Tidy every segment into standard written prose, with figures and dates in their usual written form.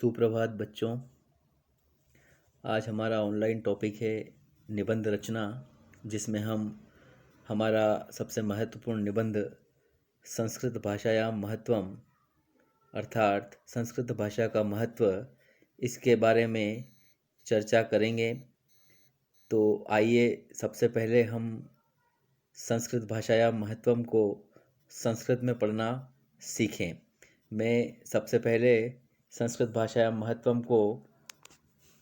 सुप्रभात बच्चों। आज हमारा ऑनलाइन टॉपिक है निबंध रचना, जिसमें हम हमारा सबसे महत्वपूर्ण निबंध संस्कृत भाषायां महत्वम अर्थात संस्कृत भाषा का महत्व, इसके बारे में चर्चा करेंगे। तो आइए सबसे पहले हम संस्कृत भाषायां महत्वम को संस्कृत में पढ़ना सीखें। मैं सबसे पहले संस्कृत भाषायां महत्वम को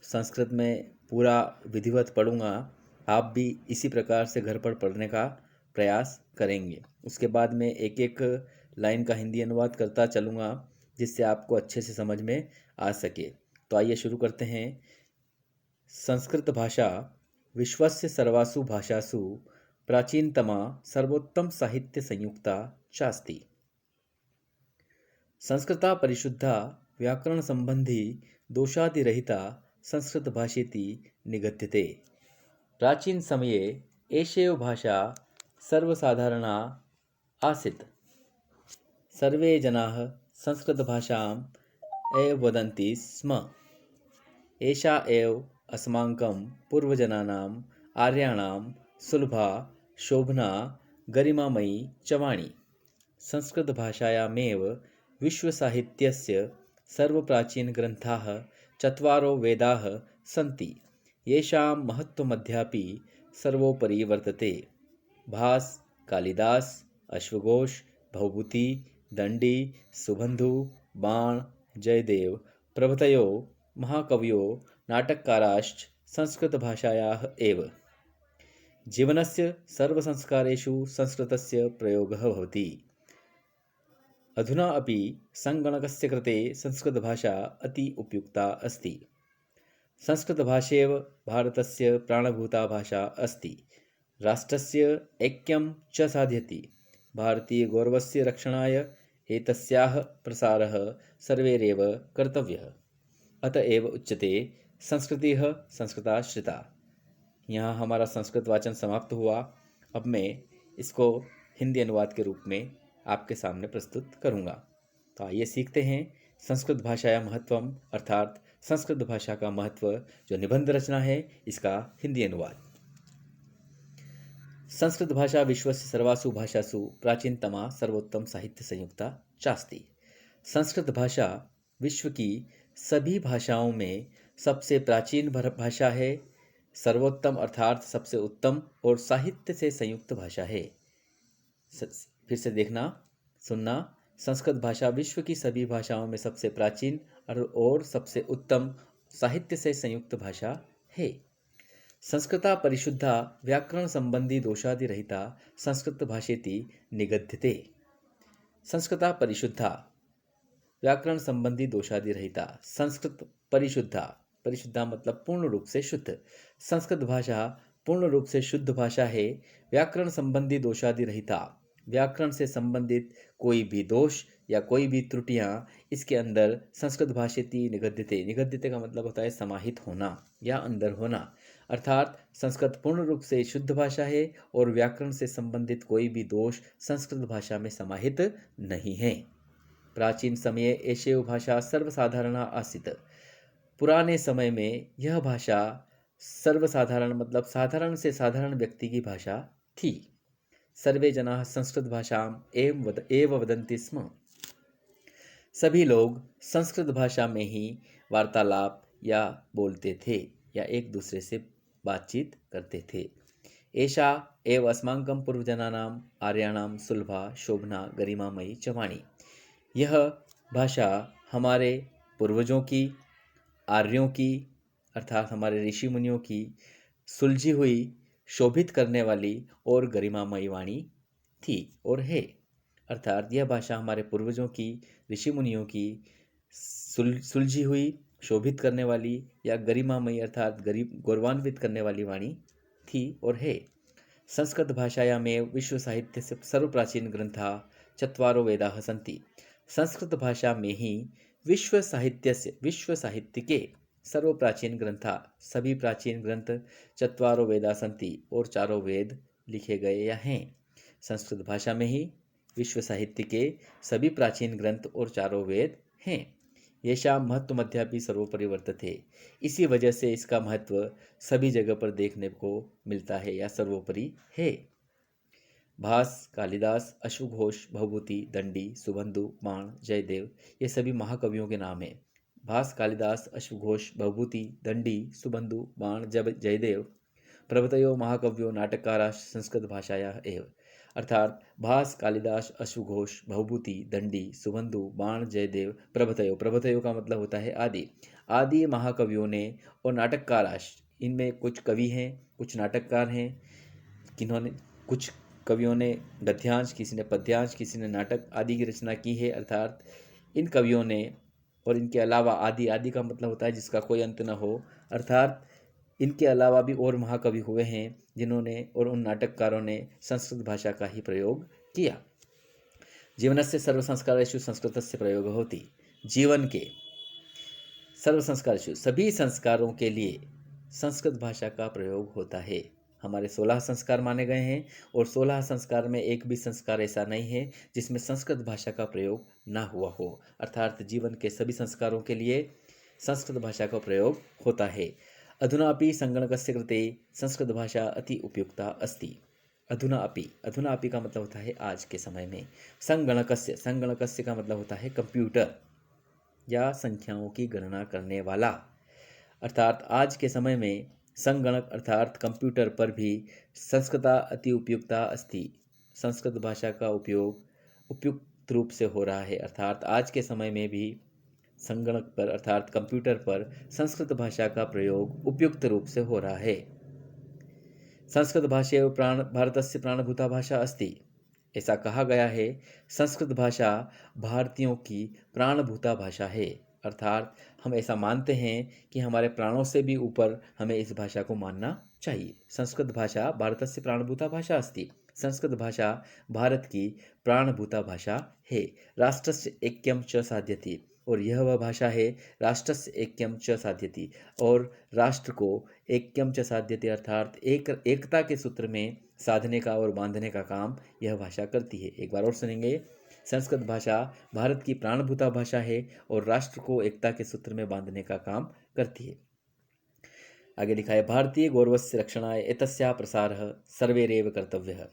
संस्कृत में पूरा विधिवत पढ़ूंगा। आप भी इसी प्रकार से घर पर पढ़ने का प्रयास करेंगे। उसके बाद में एक एक लाइन का हिंदी अनुवाद करता चलूँगा, जिससे आपको अच्छे से समझ में आ सके। तो आइए शुरू करते हैं। संस्कृत भाषा विश्वस्य सर्वासु भाषासु प्राचीनतमा सर्वोत्तम साहित्य संयुक्ता चास्ति। संस्कृता परिशुद्धा व्याकरण संबंधी दोषादिरहिता संस्कृत भाषेति निगद्यते। प्राचीन समये एषेव भाषा सर्वसाधारणा आसीत्। सर्वे जनाः संस्कृत भाषाम् एव वदन्ति स्म। एषा एव अस्माकं पूर्वजनानाम् आर्याणां सुलभा शोभना गरिमामयी च वाणी। संस्कृत भाषायामेव विश्वसाहित्यस्य सर्वप्राचीनग्रन्थाः चत्वारो वेदाः सन्ति, येषां महत्त्वमद्यापि सर्वोपरि वर्तते। भास, कालिदास, अश्वघोष, भवभूति, दण्डी, सुबन्धु, बाण, जयदेव प्रभृतयो महाकवयो नाटककाराश्च संस्कृतभाषायाः एव। जीवनस्य सर्वसंस्कारेषु संस्कृतस्य प्रयोगः भवति। अधुना अपि संगणकस्य कृते संस्कृतभाषा अति उपयुक्ता अस्ति। संस्कृतभाषेव भारतस्य प्राणभूता भाषा अस्ति। राष्ट्रस्य ऐक्यं च साधयति। भारतीयगौरवस्य रक्षणाय एतस्याः प्रसारः सर्वैरेव कर्तव्यः। अतएव उच्यते संस्कृतिः संस्कृताश्रिता। यहाँ हमारा संस्कृत वाचन समाप्त हुआ। अब मैं इसको हिंदी अनुवाद के रूप में आपके सामने प्रस्तुत करूँगा। तो आइए सीखते हैं संस्कृत भाषाया महत्वम अर्थात संस्कृत भाषा का महत्व, जो निबंध रचना है, इसका हिंदी अनुवाद। संस्कृत भाषा विश्वस्य सर्वासु भाषासु प्राचीनतमा सर्वोत्तम साहित्य संयुक्ता चास्ति। संस्कृत भाषा विश्व की सभी भाषाओं में सबसे प्राचीन भाषा है, सर्वोत्तम अर्थात सबसे उत्तम, और साहित्य से संयुक्त भाषा है। फिर से देखना, सुनना। संस्कृत भाषा विश्व की सभी भाषाओं में सबसे प्राचीन और सबसे उत्तम साहित्य से संयुक्त भाषा है। संस्कृता परिशुद्धा व्याकरण संबंधी दोषादि रहिता संस्कृत भाषेति निगद्यते। संस्कृता परिशुद्धा व्याकरण संबंधी दोषादि रहिता। संस्कृत परिशुद्धा, परिशुद्धा मतलब पूर्ण रूप से शुद्ध। संस्कृत भाषा पूर्ण रूप से शुद्ध भाषा है। व्याकरण संबंधी दोषादि रहिता, व्याकरण से संबंधित कोई भी दोष या कोई भी त्रुटियां इसके अंदर संस्कृत भाषेति निगद्यते। निगद्यते का मतलब होता है समाहित होना या अंदर होना। अर्थात संस्कृत पूर्ण रूप से शुद्ध भाषा है और व्याकरण से संबंधित कोई भी दोष संस्कृत भाषा में समाहित नहीं है। प्राचीन समय एषेव भाषा सर्वसाधारणा आसीत्। पुराने समय में यह भाषा सर्वसाधारण मतलब साधारण से साधारण व्यक्ति की भाषा थी। सर्वे जनाः संस्कृत भाषाम् एव वदन्ति स्म। सभी लोग संस्कृत भाषा में ही वार्तालाप या बोलते थे या एक दूसरे से बातचीत करते थे। एषा एव अस्माकं पूर्वजनानाम् आर्याणां सुलभा शोभना गरिमामयी च वाणी। यह भाषा हमारे पूर्वजों की, आर्यों की अर्थात हमारे ऋषि मुनियों की सुलझी हुई, शोभित करने वाली और गरिमामयी वाणी थी और है। अर्थात यह भाषा हमारे पूर्वजों की, ऋषि मुनियों की सुलझी हुई, शोभित करने वाली या गरिमामयी अर्थात गौरवान्वित करने वाली वाणी थी और है। संस्कृत भाषायां में विश्व साहित्य से सर्वप्राचीन ग्रंथा चत्वारो वेदाः सन्ति। संस्कृत भाषा में ही विश्व साहित्य के सर्वप्राचीन ग्रंथा, सभी प्राचीन ग्रंथ, चत्वारो वेदा सन्ति और चारों वेद लिखे गए या हैं। संस्कृत भाषा में ही विश्व साहित्य के सभी प्राचीन ग्रंथ और चारों वेद हैं। येषां महत्त्वमध्यापि सर्वोपरि वर्तते। इसी वजह से इसका महत्व सभी जगह पर देखने को मिलता है या सर्वोपरि है। भास, कालिदास, अश्वघोष, भवभूति, दंडी, सुबंधु, बाण, जयदेव ये सभी महाकवियों के नाम हैं। भास, कालिदास, अश्वघोष, भवभूति, दंडी, सुबंधु, बाण, जयदेव प्रभृतयो महाकव्यो नाटककाराश्च संस्कृत भाषायाः एव। अर्थात भास, कालिदास, अश्वघोष, भवभूति, दंडी, सुबंधु, बाण, जयदेव प्रभृतयो का मतलब होता है आदि। आदि महाकवियों ने और नाटककाराश्च, इनमें कुछ कवि हैं, कुछ नाटककार हैं, किन्होंने कुछ कवियों ने गद्यांश, किसी ने पद्यांश, किसी ने नाटक आदि की रचना की है। अर्थात इन कवियों ने और इनके अलावा आदि, आदि का मतलब होता है जिसका कोई अंत न हो। अर्थात इनके अलावा भी और महाकवि हुए हैं जिन्होंने और उन नाटककारों ने संस्कृत भाषा का ही प्रयोग किया। जीवनस्य सर्व संस्कारेषु संस्कृतस्य प्रयोग होती। जीवन के सर्व संस्कारेषु सभी संस्कारों के लिए संस्कृत भाषा का प्रयोग होता है। हमारे 16 संस्कार माने गए हैं और 16 संस्कार में एक भी संस्कार ऐसा नहीं है जिसमें संस्कृत भाषा का प्रयोग ना हुआ हो। अर्थात जीवन के सभी संस्कारों के लिए संस्कृत भाषा का प्रयोग होता है। अधुनापि संगणकस्य कृते संस्कृत भाषा अति उपयुक्ता अस्ति। अधुनापि का मतलब होता है आज के समय में। संगणकस्य का मतलब होता है कंप्यूटर या संख्याओं की गणना करने वाला। अर्थात आज के समय में संगणक अर्थात कंप्यूटर पर भी संस्कृता अति उपयुक्ता अस्ति। संस्कृत भाषा का उपयोग उपयुक्त रूप से हो रहा है। अर्थात आज के समय में भी संगणक पर अर्थात कंप्यूटर पर संस्कृत भाषा का प्रयोग उपयुक्त रूप से हो रहा है। संस्कृत भाषा भारतस्य प्राणभूता भाषा अस्ति। ऐसा कहा गया है, संस्कृत भाषा भारतीयों की प्राणभूता भाषा है। अर्थात हम ऐसा मानते हैं कि हमारे प्राणों से भी ऊपर हमें इस भाषा को मानना चाहिए। संस्कृत भाषा भारतस्य प्राणभूता भाषा अस्ति। संस्कृत भाषा भारत की प्राणभूता भाषा है। राष्ट्रस्य ऐक्यं च साध्यति, और यह वह भाषा है राष्ट्रस्य ऐक्यं च साध्यति, और राष्ट्र को ऐक्यं च साध्यति अर्थात एकता के सूत्र में साधने का और बांधने का काम यह भाषा करती है। एक बार और सुनेंगे। संस्कृत भाषा भारत की प्राणभूता भाषा है और राष्ट्र को एकता के सूत्र में बांधने का काम करती है। आगे लिखा है, भारतीय गौरवस्य रक्षणाय एतस्याः प्रसारः सर्वैरेव कर्तव्यः।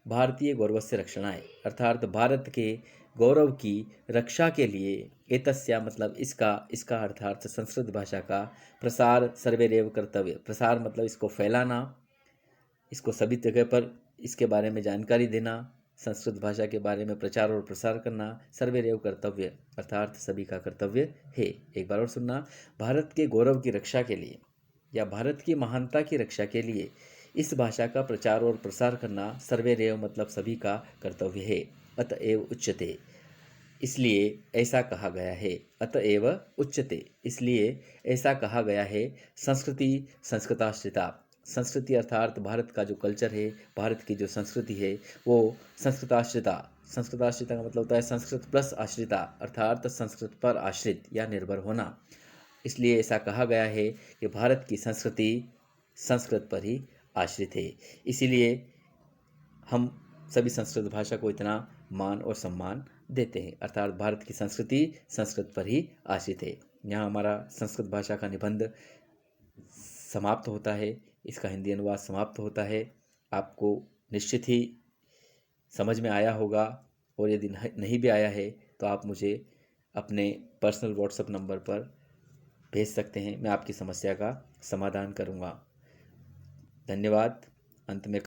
भारतीय गौरवस्य रक्षणाय अर्थात भारत के गौरव की रक्षा के लिए एतस्या मतलब इसका अर्थात संस्कृत भाषा का प्रसार सर्वैरेव कर्तव्य। प्रसार मतलब इसको फैलाना, इसको सभी जगह पर इसके बारे में जानकारी देना, संस्कृत भाषा के बारे में प्रचार और प्रसार करना सर्वैरेव कर्तव्य अर्थात सभी का कर्तव्य है। एक बार और सुनना, भारत के गौरव की रक्षा के लिए या भारत की महानता की रक्षा के लिए इस भाषा का प्रचार और प्रसार करना सर्वैरेव मतलब सभी का कर्तव्य है। अतएव उच्यते, इसलिए ऐसा कहा गया है। अतएव उच्यते, इसलिए ऐसा कहा गया है। संस्कृति संस्कृताश्रिता, संस्कृति अर्थात भारत का जो कल्चर है, भारत की जो संस्कृति है वो संस्कृताश्रिता। संस्कृताश्रिता का मतलब होता है संस्कृत प्लस आश्रिता अर्थात संस्कृत पर आश्रित या निर्भर होना। इसलिए ऐसा कहा गया है कि भारत की संस्कृति संस्कृत पर ही आश्रित है। इसीलिए हम सभी संस्कृत भाषा को इतना मान और सम्मान देते हैं। अर्थात भारत की संस्कृति संस्कृत पर ही आश्रित है। यहाँ हमारा संस्कृत भाषा का निबंध समाप्त होता है, इसका हिंदी अनुवाद समाप्त होता है। आपको निश्चित ही समझ में आया होगा, और यदि नहीं भी आया है तो आप मुझे अपने पर्सनल व्हाट्सएप नंबर पर भेज सकते हैं। मैं आपकी समस्या का समाधान करूँगा। धन्यवाद। अंत में